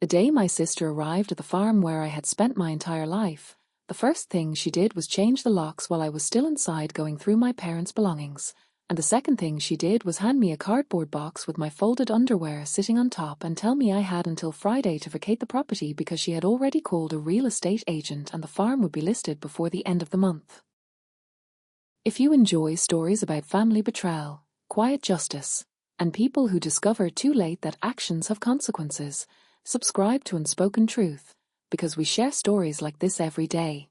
The day my sister arrived at the farm where I had spent my entire life, the first thing she did was change the locks while I was still inside going through my parents' belongings, and the second thing she did was hand me a cardboard box with my folded underwear sitting on top and tell me I had until Friday to vacate the property because she had already called a real estate agent and the farm would be listed before the end of the month. If you enjoy stories about family betrayal, quiet justice, and people who discover too late that actions have consequences, subscribe to Unspoken Truth, because we share stories like this every day.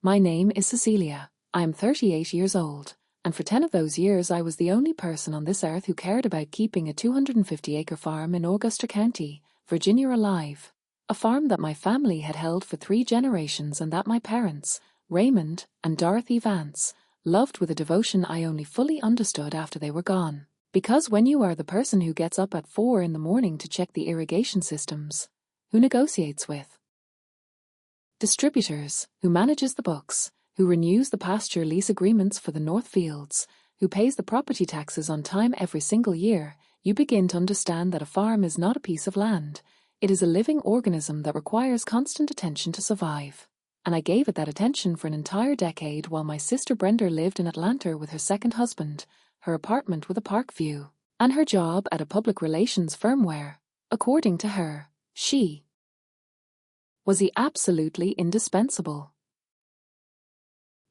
My name is Cecilia. I am 38 years old, and for 10 of those years I was the only person on this earth who cared about keeping a 250-acre farm in Augusta County, Virginia alive, a farm that my family had held for 3 generations and that my parents, Raymond and Dorothy Vance, loved with a devotion I only fully understood after they were gone. Because when you are the person who gets up at 4 in the morning to check the irrigation systems, who negotiates with distributors, who manages the books, who renews the pasture lease agreements for the North Fields, who pays the property taxes on time every single year, you begin to understand that a farm is not a piece of land. It is a living organism that requires constant attention to survive. And I gave it that attention for an entire decade while my sister Brenda lived in Atlanta with her second husband, her apartment with a park view, and her job at a public relations firm where, according to her, she was absolutely indispensable.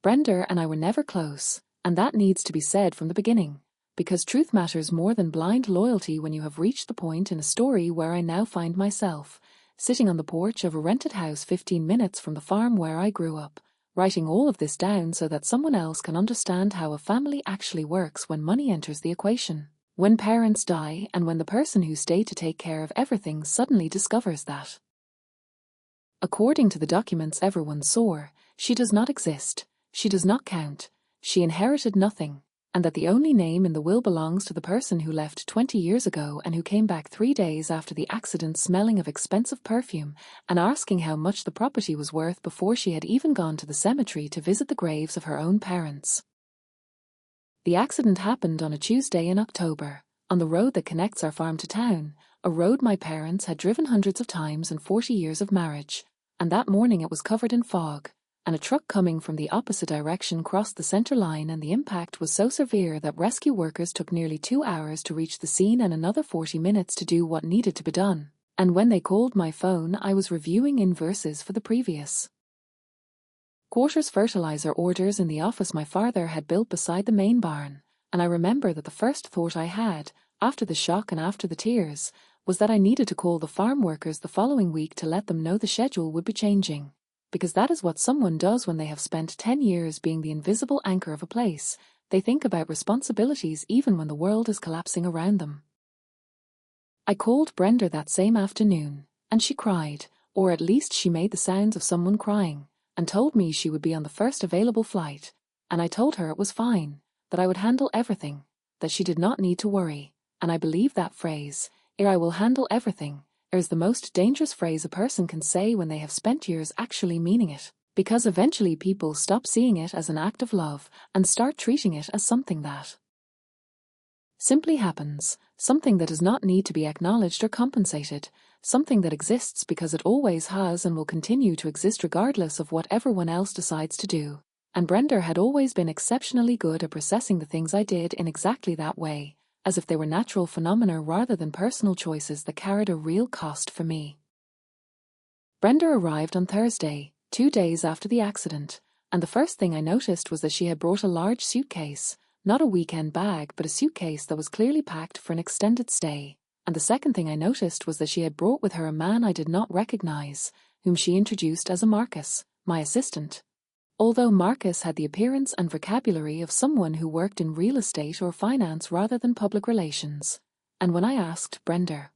Brenda and I were never close, and that needs to be said from the beginning, because truth matters more than blind loyalty when you have reached the point in a story where I now find myself, sitting on the porch of a rented house 15 minutes from the farm where I grew up, writing all of this down so that someone else can understand how a family actually works when money enters the equation, when parents die, and when the person who stayed to take care of everything suddenly discovers that, according to the documents everyone saw, she does not exist, she does not count, she inherited nothing, and that the only name in the will belongs to the person who left 20 years ago and who came back 3 days after the accident smelling of expensive perfume and asking how much the property was worth before she had even gone to the cemetery to visit the graves of her own parents. The accident happened on a Tuesday in October, on the road that connects our farm to town, a road my parents had driven hundreds of times in 40 years of marriage, and that morning it was covered in fog, and a truck coming from the opposite direction crossed the center line, and the impact was so severe that rescue workers took nearly 2 hours to reach the scene and another 40 minutes to do what needed to be done. And when they called my phone, I was reviewing invoices for the previous quarter's fertilizer orders in the office my father had built beside the main barn, and I remember that the first thought I had, after the shock and after the tears, was that I needed to call the farm workers the following week to let them know the schedule would be changing. Because that is what someone does when they have spent 10 years being the invisible anchor of a place. They think about responsibilities even when the world is collapsing around them. I called Brenda that same afternoon, and she cried, or at least she made the sounds of someone crying, and told me she would be on the first available flight, and I told her it was fine, that I would handle everything, that she did not need to worry, and I believe that phrase, "I will handle everything," is the most dangerous phrase a person can say when they have spent years actually meaning it, because eventually people stop seeing it as an act of love and start treating it as something that simply happens, something that does not need to be acknowledged or compensated, something that exists because it always has and will continue to exist regardless of what everyone else decides to do. And Brenda had always been exceptionally good at processing the things I did in exactly that way, as if they were natural phenomena rather than personal choices that carried a real cost for me. Brenda arrived on Thursday, 2 days after the accident, and the first thing I noticed was that she had brought a large suitcase, not a weekend bag but a suitcase that was clearly packed for an extended stay, and the second thing I noticed was that she had brought with her a man I did not recognize, whom she introduced as a Marcus, my assistant. Although Marcus had the appearance and vocabulary of someone who worked in real estate or finance rather than public relations. And when I asked Brenda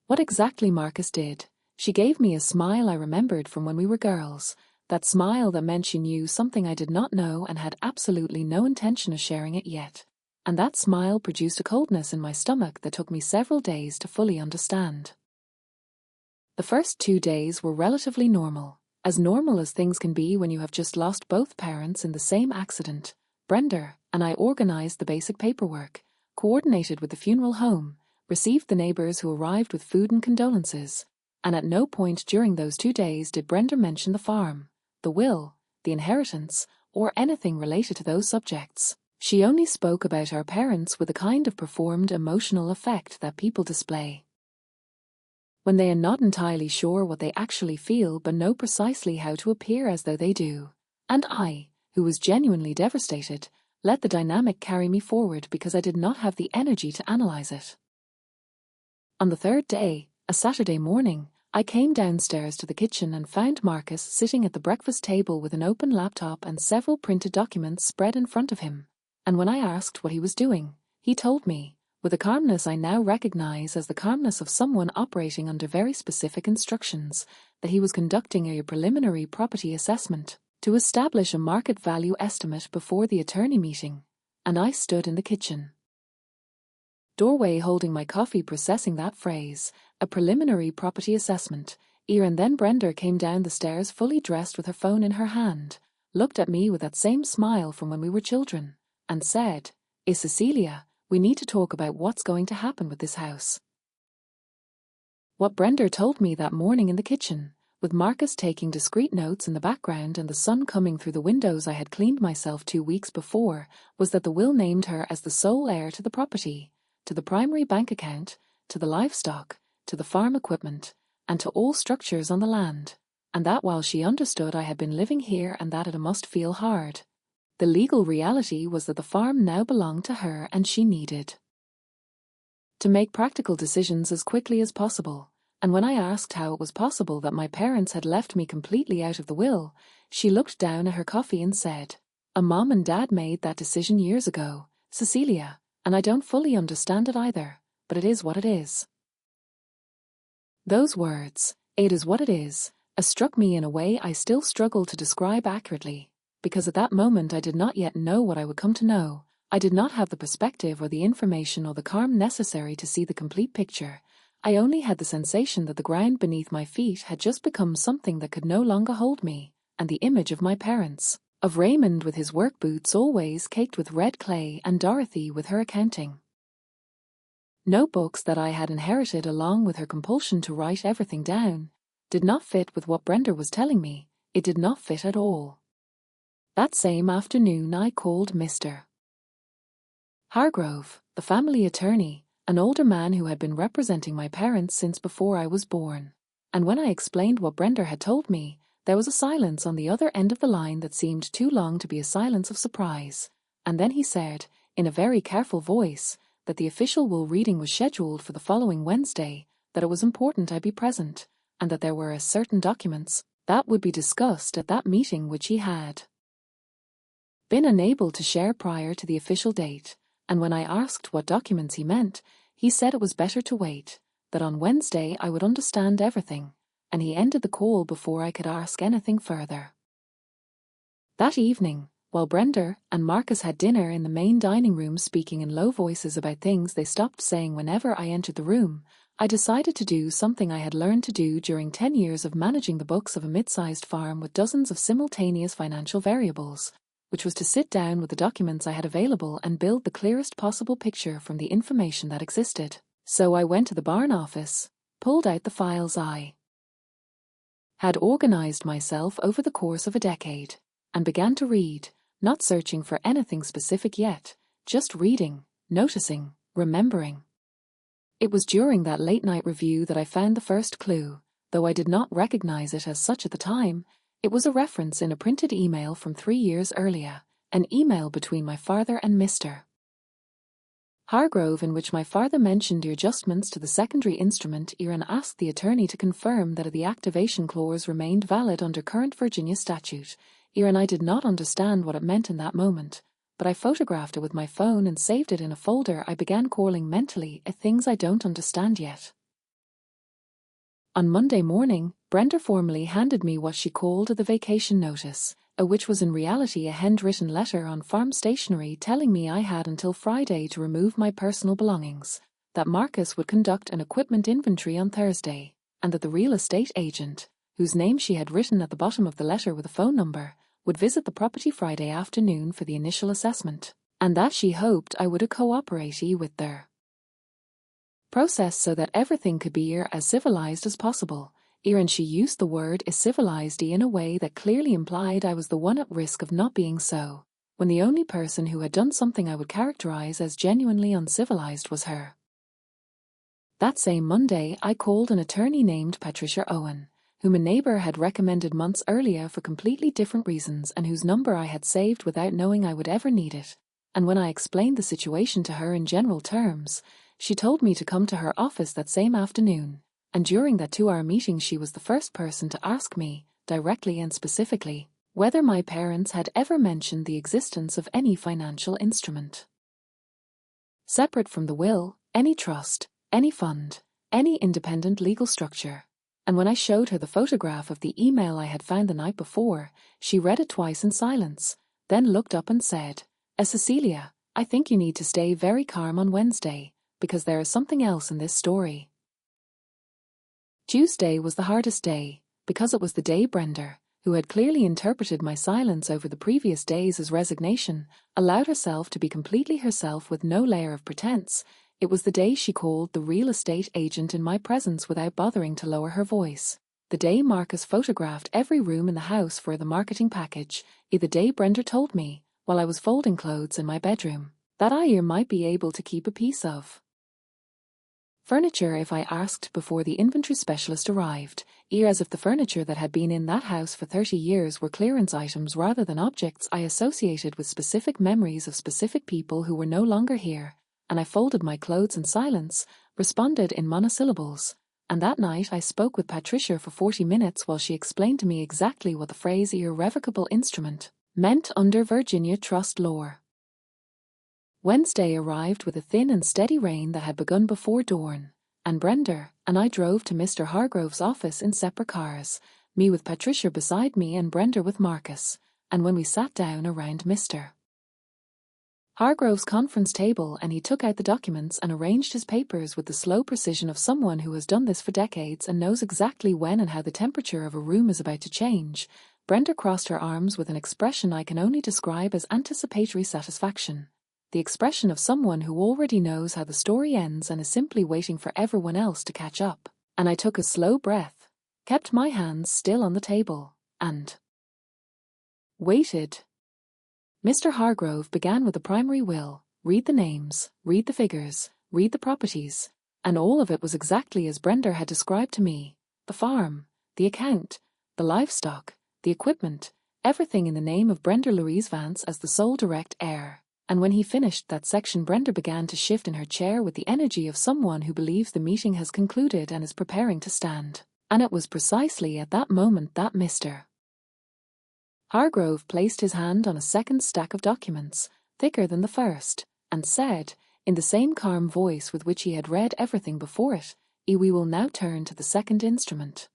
what exactly Marcus did, she gave me a smile I remembered from when we were girls, that smile that meant she knew something I did not know and had absolutely no intention of sharing it yet. And that smile produced a coldness in my stomach that took me several days to fully understand. The first 2 days were relatively normal as things can be when you have just lost both parents in the same accident. Brenda and I organized the basic paperwork, coordinated with the funeral home, received the neighbours who arrived with food and condolences, and at no point during those 2 days did Brenda mention the farm, the will, the inheritance, or anything related to those subjects. She only spoke about our parents with a kind of performed emotional effect that people display when they are not entirely sure what they actually feel but know precisely how to appear as though they do. And I, who was genuinely devastated, let the dynamic carry me forward because I did not have the energy to analyze it. On the third day, a Saturday morning, I came downstairs to the kitchen and found Marcus sitting at the breakfast table with an open laptop and several printed documents spread in front of him. And when I asked what he was doing, he told me, with a calmness I now recognize as the calmness of someone operating under very specific instructions, that he was conducting a preliminary property assessment to establish a market value estimate before the attorney meeting, and I stood in the kitchen doorway holding my coffee processing that phrase, a preliminary property assessment, and then Brenda came down the stairs fully dressed with her phone in her hand, looked at me with that same smile from when we were children, and said, Cecilia, we need to talk about what's going to happen with this house. What Brenda told me that morning in the kitchen, with Marcus taking discreet notes in the background and the sun coming through the windows I had cleaned myself 2 weeks before, was that the will named her as the sole heir to the property, to the primary bank account, to the livestock, to the farm equipment, and to all structures on the land, and that while she understood I had been living here and that it must feel hard, the legal reality was that the farm now belonged to her and she needed to make practical decisions as quickly as possible. And when I asked how it was possible that my parents had left me completely out of the will, she looked down at her coffee and said, "A mom and dad made that decision years ago, Cecilia, and I don't fully understand it either, but it is what it is." Those words, "it is what it is," struck me in a way I still struggle to describe accurately, because at that moment I did not yet know what I would come to know. I did not have the perspective or the information or the calm necessary to see the complete picture. I only had the sensation that the ground beneath my feet had just become something that could no longer hold me, and the image of my parents, of Raymond with his work boots always caked with red clay and Dorothy with her accounting notebooks that I had inherited along with her compulsion to write everything down, did not fit with what Brenda was telling me. It did not fit at all. That same afternoon I called Mr. Hargrove, the family attorney, an older man who had been representing my parents since before I was born. And when I explained what Brenda had told me, there was a silence on the other end of the line that seemed too long to be a silence of surprise. And then he said, in a very careful voice, that the official will reading was scheduled for the following Wednesday, that it was important I be present, and that there were certain documents that would be discussed at that meeting which he had been unable to share prior to the official date. And when I asked what documents he meant, he said it was better to wait, that on Wednesday I would understand everything, and he ended the call before I could ask anything further. That evening, while Brenda and Marcus had dinner in the main dining room speaking in low voices about things they stopped saying whenever I entered the room, I decided to do something I had learned to do during 10 years of managing the books of a mid-sized farm with dozens of simultaneous financial variables, which was to sit down with the documents I had available and build the clearest possible picture from the information that existed. So I went to the barn office, pulled out the files I had organized myself over the course of a decade, and began to read, not searching for anything specific yet, just reading, noticing, remembering. It was during that late-night review that I found the first clue, though I did not recognize it as such at the time. It was a reference in a printed email from 3 years earlier, an email between my father and Mr. Hargrove in which my father mentioned the adjustments to the secondary instrument and asked the attorney to confirm that the activation clause remained valid under current Virginia statute. And I did not understand what it meant in that moment, but I photographed it with my phone and saved it in a folder I began calling mentally things I don't understand yet. On Monday morning, Brenda formally handed me what she called the vacation notice, which was in reality a handwritten letter on farm stationery telling me I had until Friday to remove my personal belongings, that Marcus would conduct an equipment inventory on Thursday, and that the real estate agent, whose name she had written at the bottom of the letter with a phone number, would visit the property Friday afternoon for the initial assessment, and that she hoped I would cooperate with her. Process so that everything could be as civilized as possible. And she used the word is civilized in a way that clearly implied I was the one at risk of not being so, when the only person who had done something I would characterize as genuinely uncivilized was her. That same Monday, I called an attorney named Patricia Owen, whom a neighbor had recommended months earlier for completely different reasons and whose number I had saved without knowing I would ever need it. And when I explained the situation to her in general terms, she told me to come to her office that same afternoon, and during that 2-hour meeting she was the first person to ask me, directly and specifically, whether my parents had ever mentioned the existence of any financial instrument. Separate from the will, any trust, any fund, any independent legal structure. And when I showed her the photograph of the email I had found the night before, she read it twice in silence, then looked up and said, Cecilia, I think you need to stay very calm on Wednesday, because there is something else in this story. Tuesday was the hardest day, because it was the day Brenda, who had clearly interpreted my silence over the previous days as resignation, allowed herself to be completely herself with no layer of pretense. It was the day she called the real estate agent in my presence without bothering to lower her voice. The day Marcus photographed every room in the house for the marketing package. The day Brenda told me, while I was folding clothes in my bedroom, that I might be able to keep a piece of furniture if I asked before the inventory specialist arrived, as if the furniture that had been in that house for 30 years were clearance items rather than objects I associated with specific memories of specific people who were no longer here. And I folded my clothes in silence, responded in monosyllables, and that night I spoke with Patricia for 40 minutes while she explained to me exactly what the phrase irrevocable instrument meant under Virginia trust law. Wednesday arrived with a thin and steady rain that had begun before dawn, and Brenda and I drove to Mr. Hargrove's office in separate cars, me with Patricia beside me and Brenda with Marcus, and when we sat down around Mr. Hargrove's conference table and he took out the documents and arranged his papers with the slow precision of someone who has done this for decades and knows exactly when and how the temperature of a room is about to change, Brenda crossed her arms with an expression I can only describe as anticipatory satisfaction. The expression of someone who already knows how the story ends and is simply waiting for everyone else to catch up. And I took a slow breath, kept my hands still on the table, and waited. Mr. Hargrove began with the primary will, read the names, read the figures, read the properties, and all of it was exactly as Brenda had described to me. The farm, the account, the livestock, the equipment, everything in the name of Brenda Louise Vance as the sole direct heir. And when he finished that section, Brenda began to shift in her chair with the energy of someone who believes the meeting has concluded and is preparing to stand. And it was precisely at that moment that Mr. Hargrove placed his hand on a second stack of documents, thicker than the first, and said, in the same calm voice with which he had read everything before it, "We will now turn to the second instrument."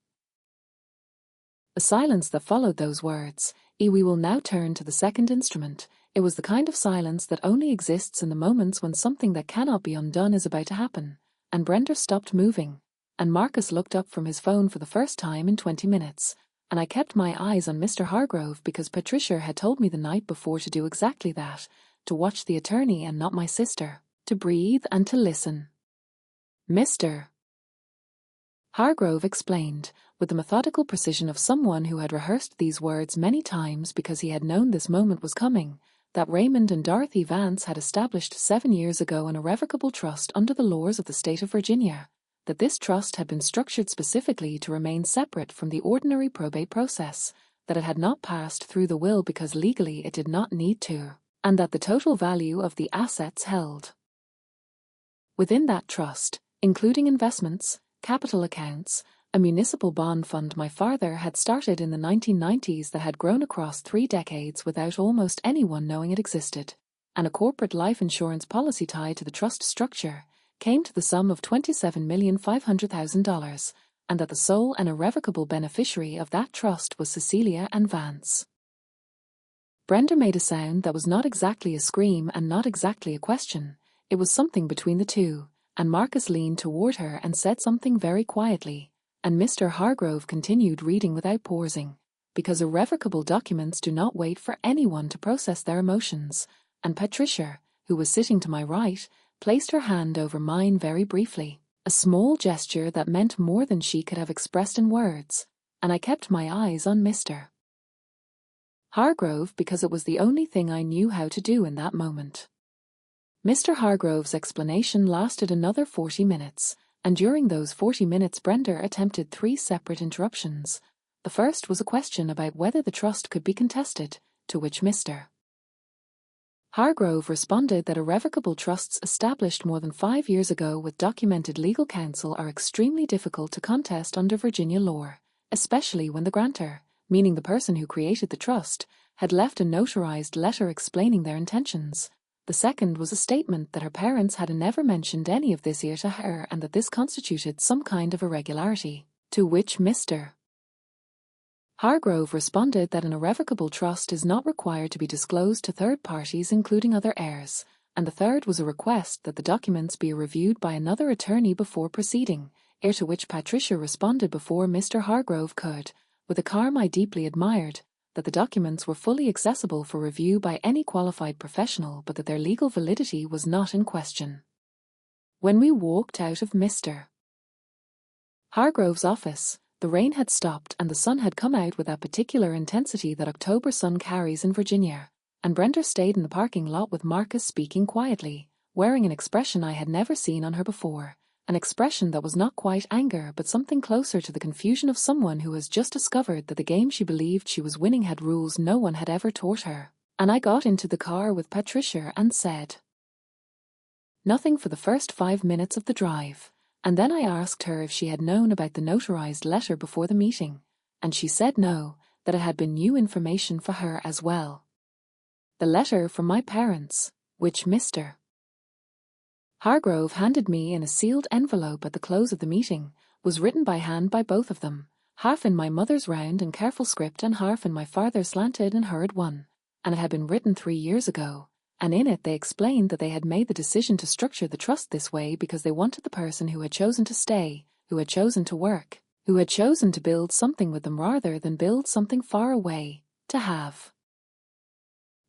The silence that followed those words, "We will now turn to the second instrument," it was the kind of silence that only exists in the moments when something that cannot be undone is about to happen, and Brenda stopped moving, and Marcus looked up from his phone for the first time in 20 minutes, and I kept my eyes on Mr. Hargrove because Patricia had told me the night before to do exactly that, to watch the attorney and not my sister, to breathe and to listen. Mr. Hargrove explained, with the methodical precision of someone who had rehearsed these words many times because he had known this moment was coming, that Raymond and Dorothy Vance had established 7 years ago an irrevocable trust under the laws of the state of Virginia, that this trust had been structured specifically to remain separate from the ordinary probate process, that it had not passed through the will because legally it did not need to, and that the total value of the assets held within that trust, including investments, capital accounts, a municipal bond fund my father had started in the 1990s that had grown across 3 decades without almost anyone knowing it existed, and a corporate life insurance policy tied to the trust structure, came to the sum of $27,500,000, and that the sole and irrevocable beneficiary of that trust was Cecilia and Vance. Brenda made a sound that was not exactly a scream and not exactly a question. It was something between the two, and Marcus leaned toward her and said something very quietly, and Mr. Hargrove continued reading without pausing, because irrevocable documents do not wait for anyone to process their emotions, and Patricia, who was sitting to my right, placed her hand over mine very briefly, a small gesture that meant more than she could have expressed in words, and I kept my eyes on Mr. Hargrove because it was the only thing I knew how to do in that moment. Mr. Hargrove's explanation lasted another 40 minutes, and during those 40 minutes Brenda attempted 3 separate interruptions. The first was a question about whether the trust could be contested, to which Mr. Hargrove responded that irrevocable trusts established more than 5 years ago with documented legal counsel are extremely difficult to contest under Virginia law, especially when the grantor, meaning the person who created the trust, had left a notarized letter explaining their intentions. The second was a statement that her parents had never mentioned any of this to her and that this constituted some kind of irregularity, to which Mr. Hargrove responded that an irrevocable trust is not required to be disclosed to third parties including other heirs, and the third was a request that the documents be reviewed by another attorney before proceeding, to which Patricia responded before Mr. Hargrove could, with a calm I deeply admired, that the documents were fully accessible for review by any qualified professional but that their legal validity was not in question. When we walked out of Mr. Hargrove's office, the rain had stopped and the sun had come out with that particular intensity that October sun carries in Virginia, and Brenda stayed in the parking lot with Marcus speaking quietly, wearing an expression I had never seen on her before, an expression that was not quite anger but something closer to the confusion of someone who has just discovered that the game she believed she was winning had rules no one had ever taught her. And I got into the car with Patricia and said nothing for the first 5 minutes of the drive. And then I asked her if she had known about the notarized letter before the meeting, and she said no, that it had been new information for her as well. The letter from my parents, which Mr. Hargrove handed me in a sealed envelope at the close of the meeting, was written by hand by both of them, half in my mother's round and careful script and half in my father's slanted and hurried one, and it had been written 3 years ago. And in it they explained that they had made the decision to structure the trust this way because they wanted the person who had chosen to stay, who had chosen to work, who had chosen to build something with them rather than build something far away, to have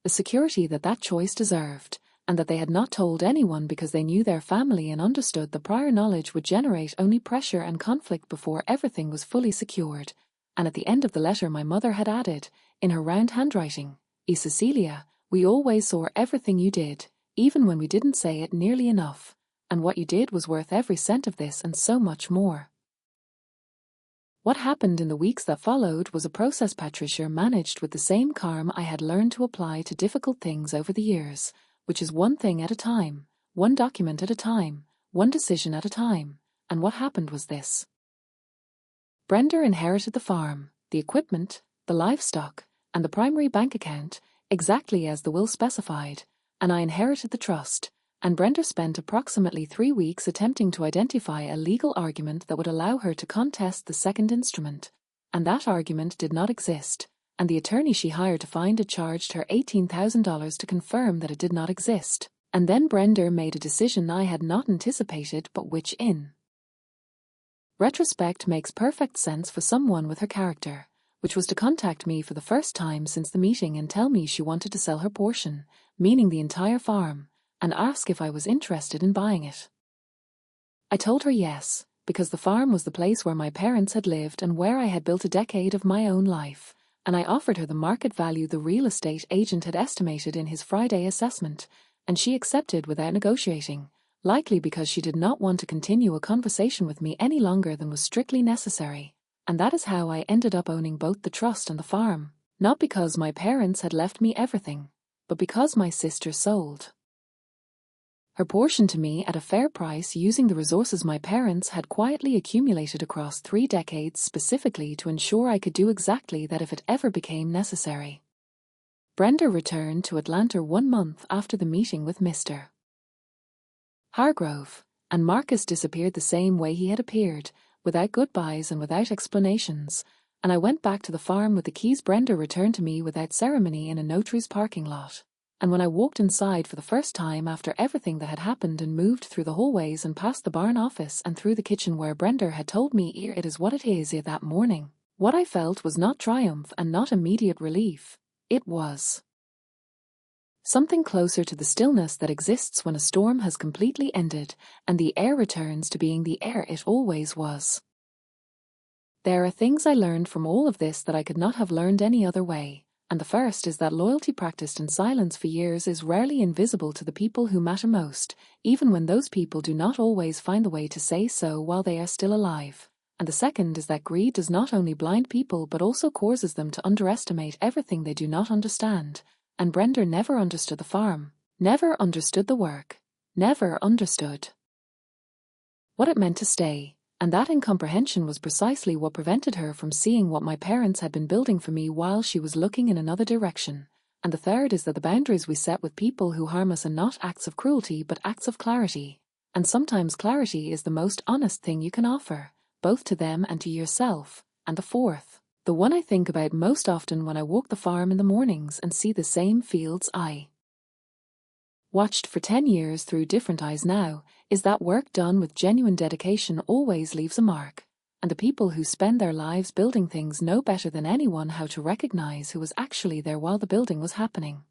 the security that that choice deserved, and that they had not told anyone because they knew their family and understood the prior knowledge would generate only pressure and conflict before everything was fully secured. And at the end of the letter my mother had added, in her round handwriting, Cecilia, we always saw everything you did, even when we didn't say it nearly enough, and what you did was worth every cent of this and so much more. What happened in the weeks that followed was a process Patricia managed with the same calm I had learned to apply to difficult things over the years, which is one thing at a time, one document at a time, one decision at a time, and what happened was this. Brenda inherited the farm, the equipment, the livestock, and the primary bank account, exactly as the will specified, and I inherited the trust, and Brenda spent approximately 3 weeks attempting to identify a legal argument that would allow her to contest the second instrument, and that argument did not exist, and the attorney she hired to find it charged her $18,000 to confirm that it did not exist, and then Brenda made a decision I had not anticipated but which in retrospect makes perfect sense for someone with her character, which was to contact me for the first time since the meeting and tell me she wanted to sell her portion, meaning the entire farm, and ask if I was interested in buying it. I told her yes, because the farm was the place where my parents had lived and where I had built a decade of my own life, and I offered her the market value the real estate agent had estimated in his Friday assessment, and she accepted without negotiating, likely because she did not want to continue a conversation with me any longer than was strictly necessary. And that is how I ended up owning both the trust and the farm, not because my parents had left me everything, but because my sister sold her portion to me at a fair price using the resources my parents had quietly accumulated across 3 decades specifically to ensure I could do exactly that if it ever became necessary. Brenda returned to Atlanta 1 month after the meeting with Mr. Hargrove, and Marcus disappeared the same way he had appeared, without goodbyes and without explanations, and I went back to the farm with the keys Brenda returned to me without ceremony in a notary's parking lot. And when I walked inside for the first time after everything that had happened and moved through the hallways and past the barn office and through the kitchen where Brenda had told me it is what it is that morning, what I felt was not triumph and not immediate relief. It was Something closer to the stillness that exists when a storm has completely ended and the air returns to being the air it always was. There are things I learned from all of this that I could not have learned any other way, and the first is that loyalty practiced in silence for years is rarely invisible to the people who matter most, even when those people do not always find the way to say so while they are still alive. And the second is that greed does not only blind people but also causes them to underestimate everything they do not understand. And Brenda never understood the farm, never understood the work, never understood what it meant to stay, and that incomprehension was precisely what prevented her from seeing what my parents had been building for me while she was looking in another direction. And the third is that the boundaries we set with people who harm us are not acts of cruelty but acts of clarity. And sometimes clarity is the most honest thing you can offer, both to them and to yourself. And the fourth, the one I think about most often when I walk the farm in the mornings and see the same fields I watched for 10 years through different eyes now, is that work done with genuine dedication always leaves a mark. And the people who spend their lives building things know better than anyone how to recognize who was actually there while the building was happening.